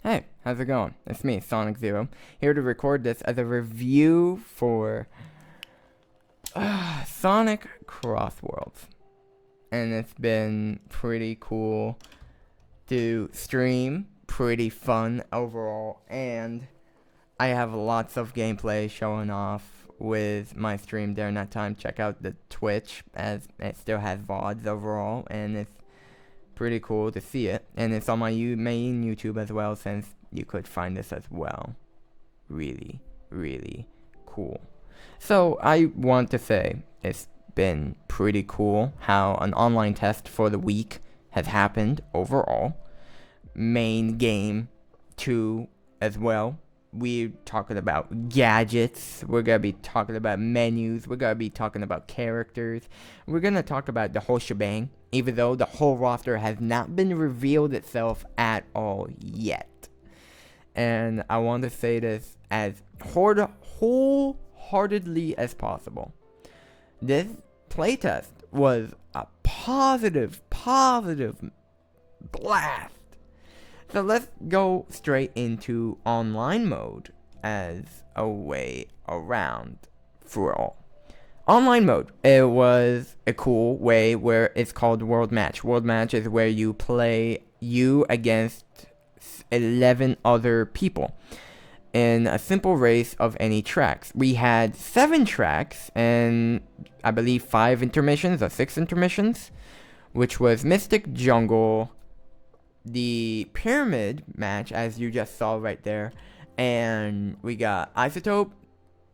Hey, how's it going? It's me, Sonic.EXE, here to record this as a review for Sonic CrossWorlds. And it's been pretty cool to stream, pretty fun overall, and I have lots of gameplay showing off with my stream during that time. Check out the Twitch, as it still has VODs overall, and it's pretty cool to see it. And it's on my main YouTube as well, since you could find this as well. Really, really cool. So I want to say it's been pretty cool how an online test for the week has happened overall. Main game 2 as well. We're talking about gadgets. We're going to be talking about menus. We're going to be talking about characters. We're going to talk about the whole shebang, even though the whole roster has not been revealed itself at all yet. And I want to say this as wholeheartedly as possible. This playtest was a positive blast. So let's go straight into online mode as a way around for all. Online mode, it was a cool way where it's called World Match. World Match is where you play you against 11 other people in a simple race of any tracks. We had 7 tracks and I believe 5 intermissions or 6 intermissions, which was Mystic Jungle, the Pyramid match, as you just saw right there, and we got Isotope,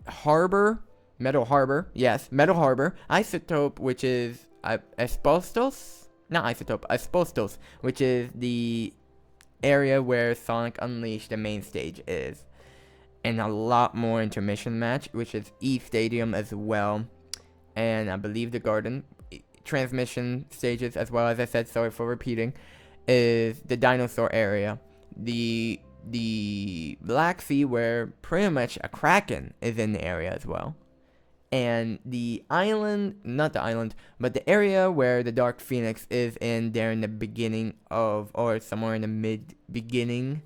Harbor, Metal Harbor, yes, Metal Harbor, Isotope, which is Espostos, not Isotope, Espostos, which is the area where Sonic Unleashed, the main stage, is, and a lot more intermission match, which is E Stadium as well, and I believe the Garden transmission stages as well. As I said, sorry for repeating, is the dinosaur area, the Black Sea, where pretty much a Kraken is in the area as well, and the island, not the island, but the area where the Dark Phoenix is in there in the beginning of, or somewhere in the mid-beginning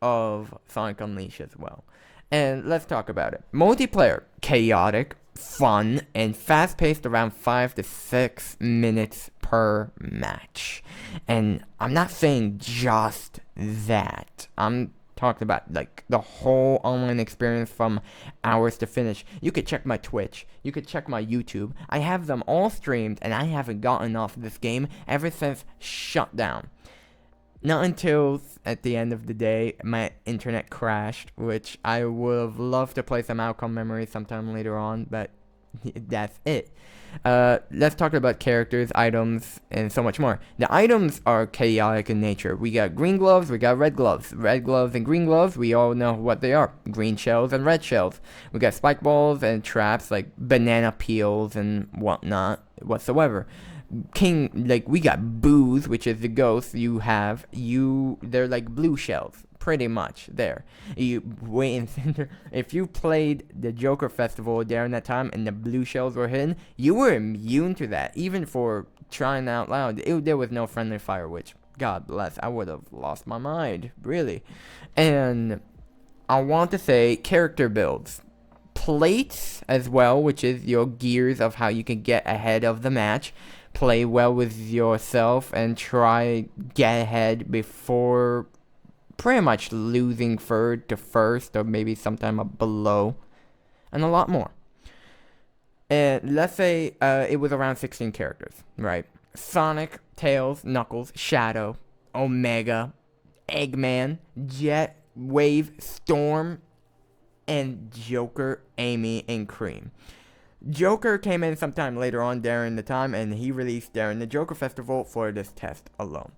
of Sonic Unleashed as well. And let's talk about it. Multiplayer, chaotic, fun, and fast-paced, around 5 to 6 minutes per match. And I'm not saying just that. I'm talking about like the whole online experience from hours to finish. You could check my Twitch. You could check my YouTube. I have them all streamed, and I haven't gotten off this game ever since shutdown. Not until at the end of the day, my internet crashed, which I would have loved to play some outcome memory sometime later on, but that's it. Let's talk about characters, items, and so much more. The items are chaotic in nature. We got green gloves, we got red gloves. Red gloves and green gloves, we all know what they are. Green shells and red shells. We got spike balls and traps like banana peels and whatnot whatsoever. We got booze, which is the ghost they're like blue shells, pretty much there. You wait in center. If you played the Joker Festival during that time and the blue shells were hidden, you were immune to that, even for trying out loud. There was no friendly fire, which, God bless, I would have lost my mind, really. And I want to say character builds. Plates as well, which is your gears of how you can get ahead of the match. Play well with yourself and try get ahead before pretty much losing third to first, or maybe sometime below, and a lot more. And let's say it was around 16 characters, right? Sonic, Tails, Knuckles, Shadow, Omega, Eggman, Jet, Wave, Storm, and Joker, Amy, and Cream. Joker came in sometime later on during the time, and he released during the Joker Festival for this test alone.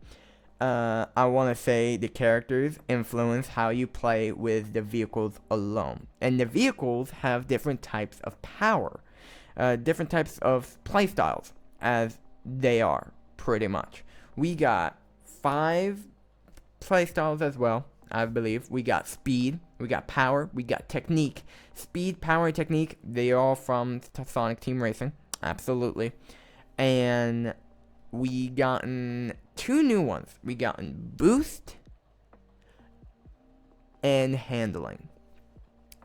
I want to say the characters influence how you play with the vehicles alone. And the vehicles have different types of power, different types of playstyles, as they are, pretty much. We got 5 playstyles as well, I believe. We got speed, we got power, we got technique. Speed, power, and technique, they are all from Sonic Team Racing, absolutely. And we gotten 2 new ones. We gotten boost and handling.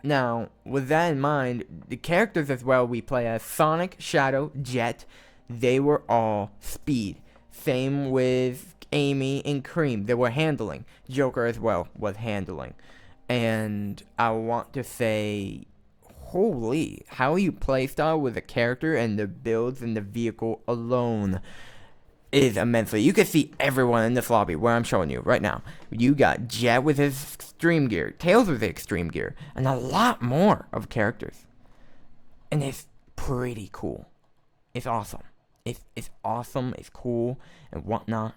Now, with that in mind, the characters as well we play as Sonic, Shadow, Jet, they were all speed. Same with Amy and Cream, they were handling. Joker as well was handling. And I want to say, holy, how you playstyle with a character and the builds in the vehicle alone is immensely. You can see everyone in this lobby where I'm showing you right now. You got Jet with his extreme gear, Tails with his extreme gear, and a lot more of characters. And it's pretty cool. It's awesome. It's awesome, it's cool, and whatnot.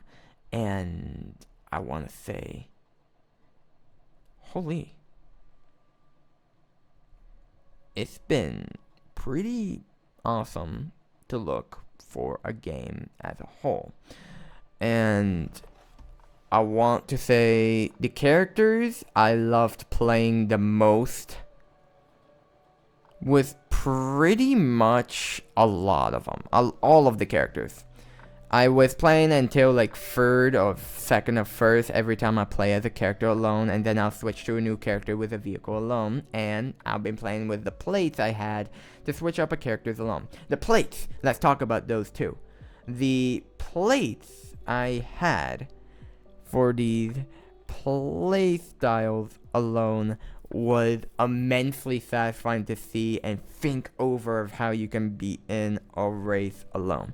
And I want to say, holy. It's been pretty awesome to look for a game as a whole. And I want to say the characters I loved playing the most was pretty much a lot of them. All of the characters. I was playing until like third or second or first every time I play as a character alone, and then I'll switch to a new character with a vehicle alone, and I've been playing with the plates I had to switch up a characters alone. The plates, let's talk about those too. The plates I had for these play styles alone was immensely satisfying to see and think over of how you can be in a race alone.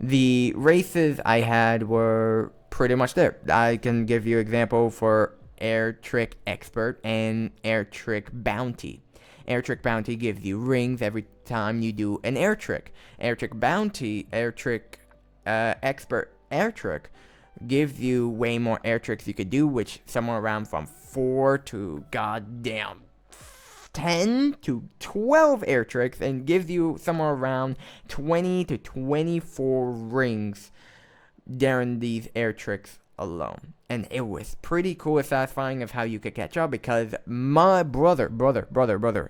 The races I had were pretty much there. I can give you example for Air Trick Expert and Air Trick Bounty. Air Trick Bounty gives you rings every time you do an air trick. Air Trick Bounty, Air Trick Expert Air Trick gives you way more air tricks you could do, which somewhere around from 4 to goddamn 10 to 12 air tricks, and gives you somewhere around 20 to 24 rings during these air tricks alone. And it was pretty cool and satisfying of how you could catch up, because my brother,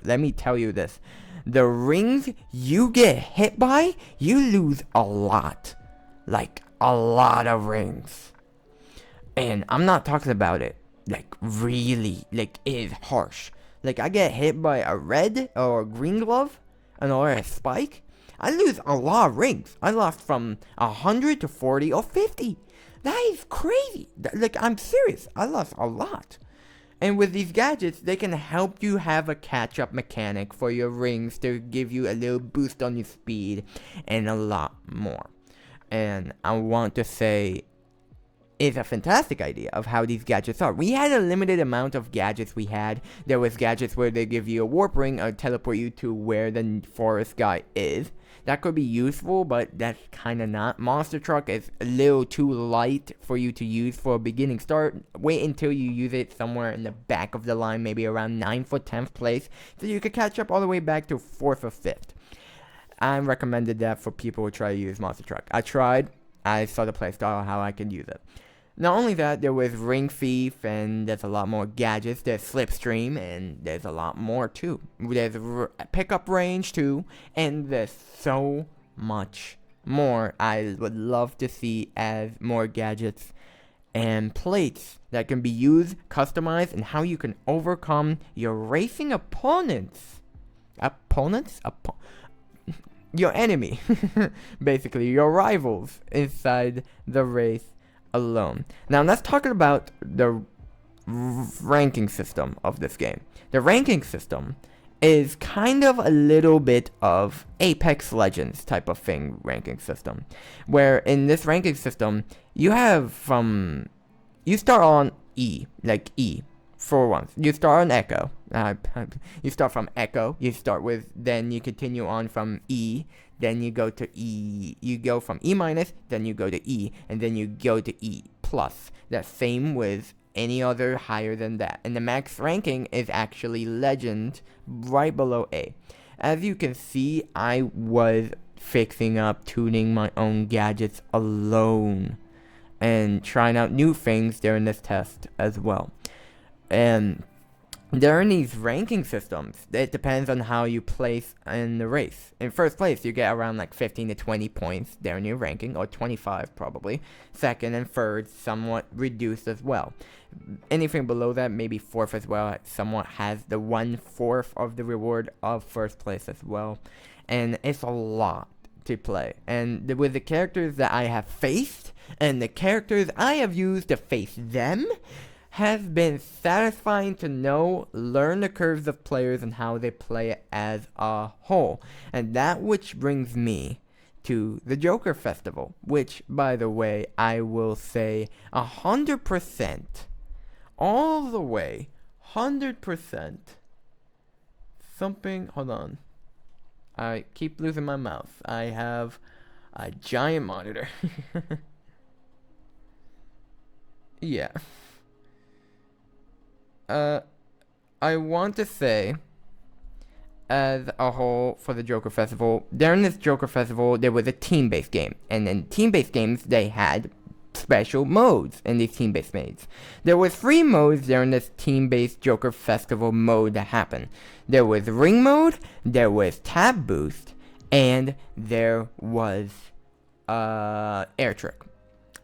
let me tell you this. The rings you get hit by, you lose a lot. Like, a lot of rings. And I'm not talking about it, like, really, like, it is harsh. Like, I get hit by a red or a green glove, or a spike, I lose a lot of rings. I lost from 100 to 40 or 50. That is crazy. Like, I'm serious. I lost a lot. And with these gadgets, they can help you have a catch-up mechanic for your rings to give you a little boost on your speed and a lot more. And I want to say, it's a fantastic idea of how these gadgets are. We had a limited amount of gadgets we had. There was gadgets where they give you a warp ring or teleport you to where the forest guy is. That could be useful, but that's kind of not. Monster Truck is a little too light for you to use for a beginning start. Wait until you use it somewhere in the back of the line, maybe around 9th or 10th place, so you could catch up all the way back to 4th or 5th. I recommended that for people who try to use Monster Truck. I tried. I saw the playstyle, how I could use it. Not only that, there was Ring Thief, and there's a lot more gadgets. There's Slipstream, and there's a lot more too. There's pickup range too, and there's so much more I would love to see as more gadgets and plates that can be used, customized, and how you can overcome your racing opponents. Your enemy. Basically, your rivals inside the race alone. Now let's talk about the ranking system of this game. The ranking system is kind of a little bit of Apex Legends type of thing ranking system, where in this ranking system you have you start on E, like E for once. You start on Echo. You start from Echo. You start with, then you continue on from E. Then you go to E. You go from E minus, then you go to E, and then you go to E plus. That's same with any other higher than that. And the max ranking is actually Legend, right below A. As you can see, I was fixing up, tuning my own gadgets alone, and trying out new things during this test as well. And there are these ranking systems. It depends on how you place in the race. In first place, you get around like 15 to 20 points there in your ranking, or 25 probably. Second and third, somewhat reduced as well. Anything below that, maybe fourth as well, somewhat has the 1/4 of the reward of first place as well. And it's a lot to play. And with the characters that I have faced, and the characters I have used to face them, has been satisfying to know, learn the curves of players and how they play it as a whole. And that which brings me to the Joker Festival, which, by the way, I will say 100%, all the way, 100%, something, hold on, I keep losing my mouse. I have a giant monitor. Yeah. I want to say, as a whole, for the Joker Festival, during this Joker Festival, there was a team-based game. And in team-based games, they had special modes in these team-based modes. There was 3 modes during this team-based Joker Festival mode that happened. There was ring mode, there was tab boost, and there was air trick.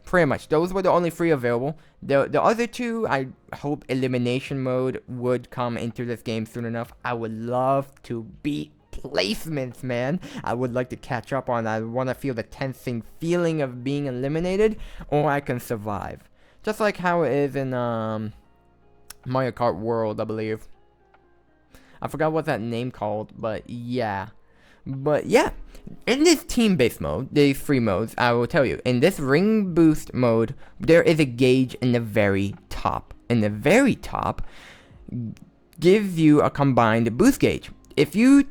Pretty much, those were the only 3 available. The other 2, I hope elimination mode would come into this game soon enough. I would love to beat placements, man. I would like to catch up on that. I want to feel the tensing feeling of being eliminated, or I can survive. Just like how it is in Mario Kart World, I believe. I forgot what that name called, but yeah. But yeah, in this team-based mode, these 3 modes, I will tell you, in this ring boost mode, there is a gauge in the very top. In the very top, gives you a combined boost gauge. If you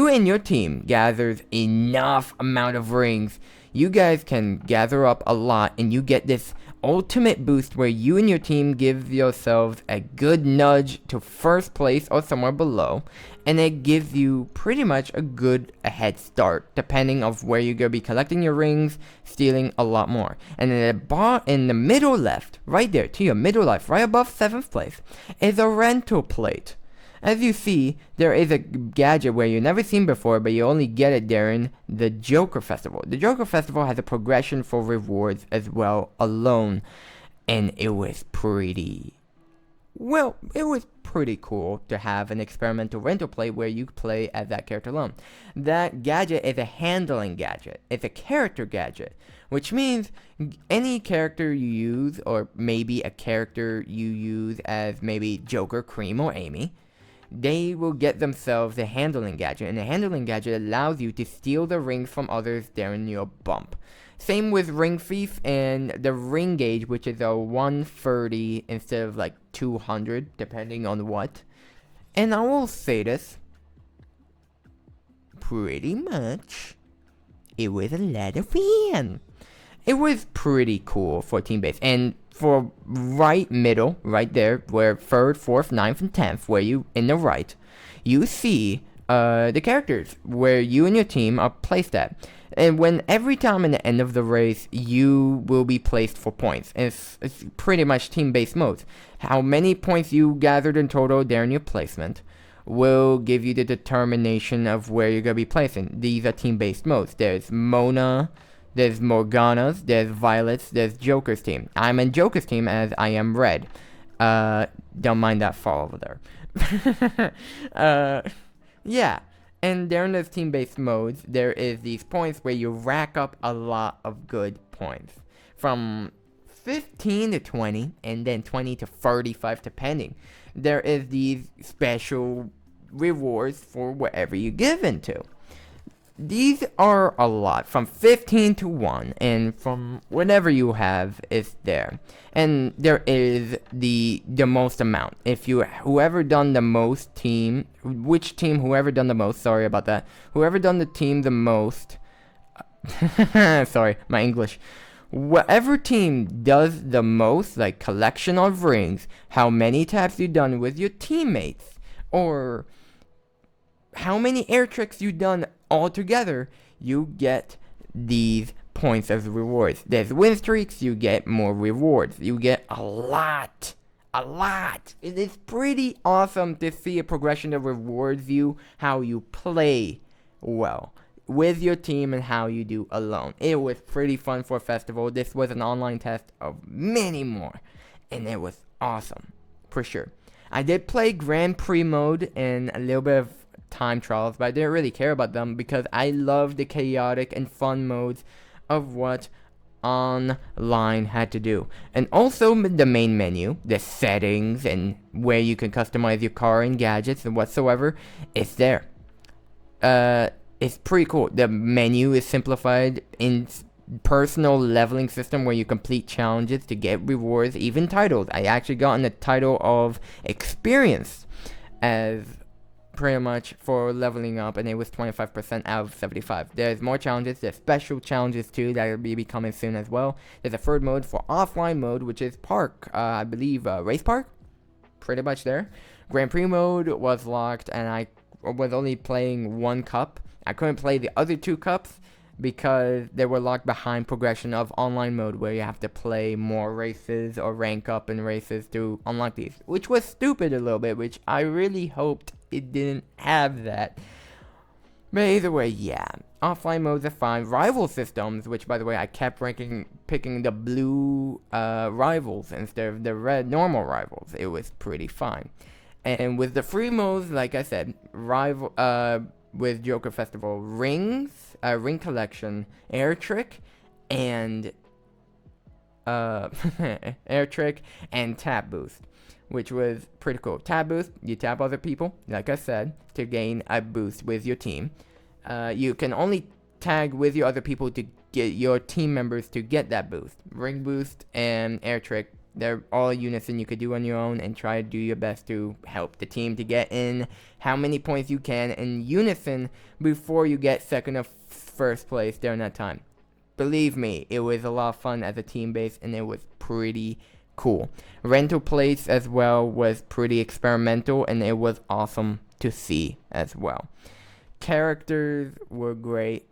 and your team gathers enough amount of rings, you guys can gather up a lot, and you get this ultimate boost where you and your team give yourselves a good nudge to first place or somewhere below, and it gives you pretty much a head start, depending of where you're gonna be collecting your rings, stealing a lot more. And in the middle left, right there to your middle left, right above 7th place, is a rental plate. As you see, there is a gadget where you've never seen before, but you only get it during the Joker Festival. The Joker Festival has a progression for rewards as well alone, and it was pretty cool to have an experimental rental play where you play as that character alone. That gadget is a handling gadget. It's a character gadget, which means any character you use, or maybe a character you use as maybe Joker, Cream, or Amy, they will get themselves a handling gadget, and the handling gadget allows you to steal the rings from others during your bump. Same with Ring Thief and the ring gauge, which is a 130 instead of like 200, depending on what. And I will say this, pretty much, it was a lot of fun. It was pretty cool for team-based, and for right middle, right there, where 3rd, 4th, 9th, and 10th, where you, in the right, you see the characters, where you and your team are placed at. And every time in the end of the race, you will be placed for points. And it's pretty much team-based modes. How many points you gathered in total during your placement will give you the determination of where you're going to be placing. These are team-based modes. There's Mona, there's Morgana's, there's Violet's, there's Joker's team. I'm in Joker's team as I am red. Don't mind that fall over there. Yeah. And during those team-based modes, there is these points where you rack up a lot of good points. From 15 to 20, and then 20 to 35 depending. There is these special rewards for whatever you give into. These are a lot, from 15 to 1, and from whatever you have is there. And there is the most amount. If whoever done the most team, whoever done the most, sorry about that, whoever done the team the most, sorry, my English, whatever team does the most, like collection of rings, how many taps you done with your teammates, or how many air tricks you done all together, you get these points as rewards. There's win streaks, you get more rewards. You get a lot a lot. It is pretty awesome to see a progression that rewards you how you play well with your team and how you do alone. It was pretty fun for a festival. This was an online test of many more, and it was awesome for sure. I did play Grand Prix mode and a little bit of time trials, but I didn't really care about them because I love the chaotic and fun modes of what online had to do. And also the main menu, the settings and where you can customize your car and gadgets and whatsoever, is there. It's pretty cool. The menu is simplified in personal leveling system where you complete challenges to get rewards, even titles. I actually got the title of experience as pretty much for leveling up, and it was 25% out of 75. There's more challenges. There's special challenges too that will be coming soon as well. There's a third mode for offline mode, which is park, I believe race park, pretty much there. Grand Prix mode was locked, and I was only playing one cup. I couldn't play the other two cups because they were locked behind progression of online mode, where you have to play more races or rank up in races to unlock these, which was stupid a little bit, which I really hoped it didn't have that. But either way, yeah, offline modes are fine. Rival systems, which by the way I kept picking the blue rivals instead of the red normal rivals. It was pretty fine. And with the free modes, like I said, with Joker Festival, rings, ring collection, air trick, and air trick and tap boost, which was pretty cool. Tap boost, you tap other people, like I said, to gain a boost with your team. You can only tag with your other people to get your team members to get that boost. Ring boost and air trick, they're all unison you could do on your own, and try to do your best to help the team to get in how many points you can in unison before you get second or first place during that time. Believe me, it was a lot of fun as a team base, and it was pretty cool. Rental plates as well was pretty experimental, and it was awesome to see as well. Characters were great.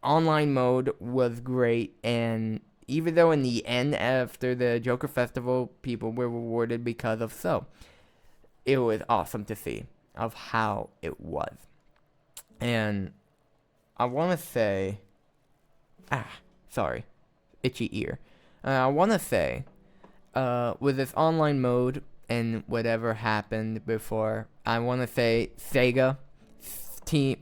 Online mode was great, and even though in the end, after the Joker Festival, people were rewarded because of so, it was awesome to see of how it was. And I want to say, sorry, itchy ear. I want to say, with this online mode and whatever happened before, I want to say Sega,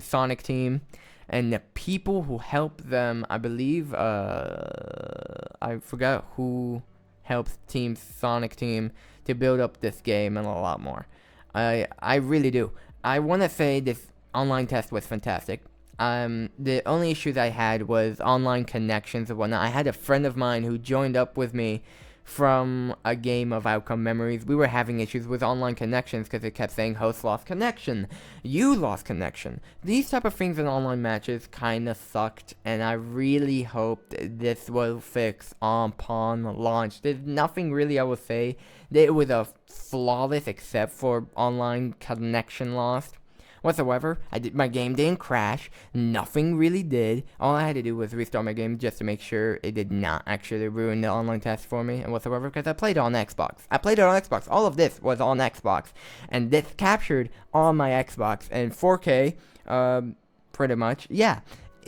Sonic team, and the people who helped them, I believe, I forgot who helped Sonic team to build up this game and a lot more. I really do. I want to say this online test was fantastic. The only issues I had was online connections and whatnot. I had a friend of mine who joined up with me from a game of Outcome Memories. We were having issues with online connections because it kept saying host lost connection, you lost connection. These type of things in online matches kind of sucked, and I really hoped this will fix upon launch. There's nothing really I will say that it was a flawless except for online connection lost whatsoever. My game didn't crash. Nothing really did. All I had to do was restart my game just to make sure it did not actually ruin the online test for me and whatsoever, because I played it on Xbox. All of this was on Xbox, and this captured on my Xbox and 4K, pretty much. Yeah.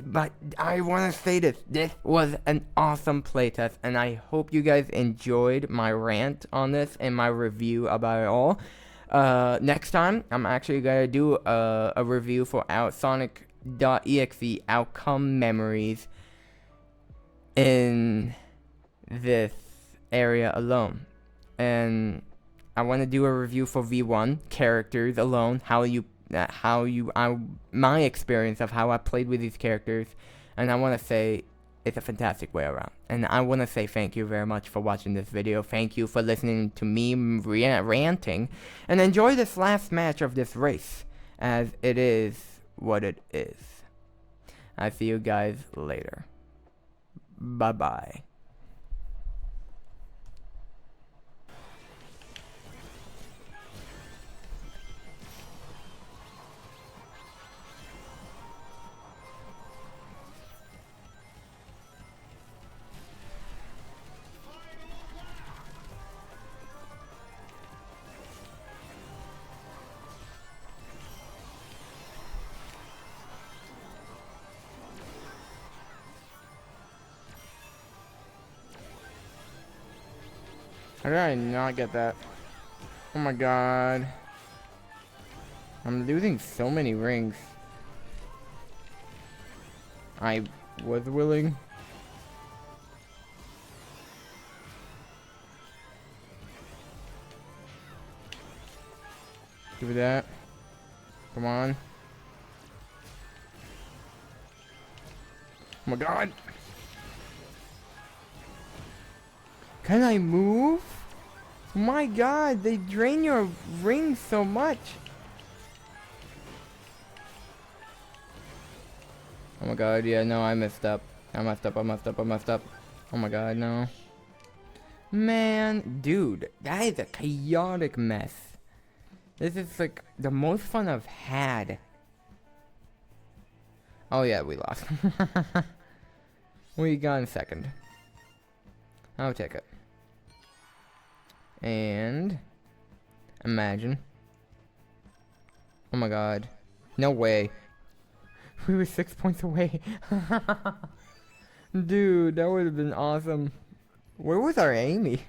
But I want to say this was an awesome playtest, and I hope you guys enjoyed my rant on this and my review about it all. Next time, I'm actually going to do a review for Sonic.EXE Outcome Memories in this area alone. And I want to do a review for V1, characters alone, my experience of how I played with these characters. And I want to say it's a fantastic way around. And I want to say thank you very much for watching this video. Thank you for listening to me ranting. And enjoy this last match of this race, as it is what it is. I see you guys later. Bye-bye. How did I not get that? Oh my god. I'm losing so many rings. I was willing. Do that. Come on. Oh my god. Can I move? Oh my god, they drain your rings so much. Oh my god, yeah, no, I messed up. I messed up. Oh my god, no. Man, dude, that is a chaotic mess. This is like the most fun I've had. Oh yeah, we lost. We got in second. I'll take it. And imagine. Oh my god. No way. We were 6 points away. Dude, that would have been awesome. Where was our Amy?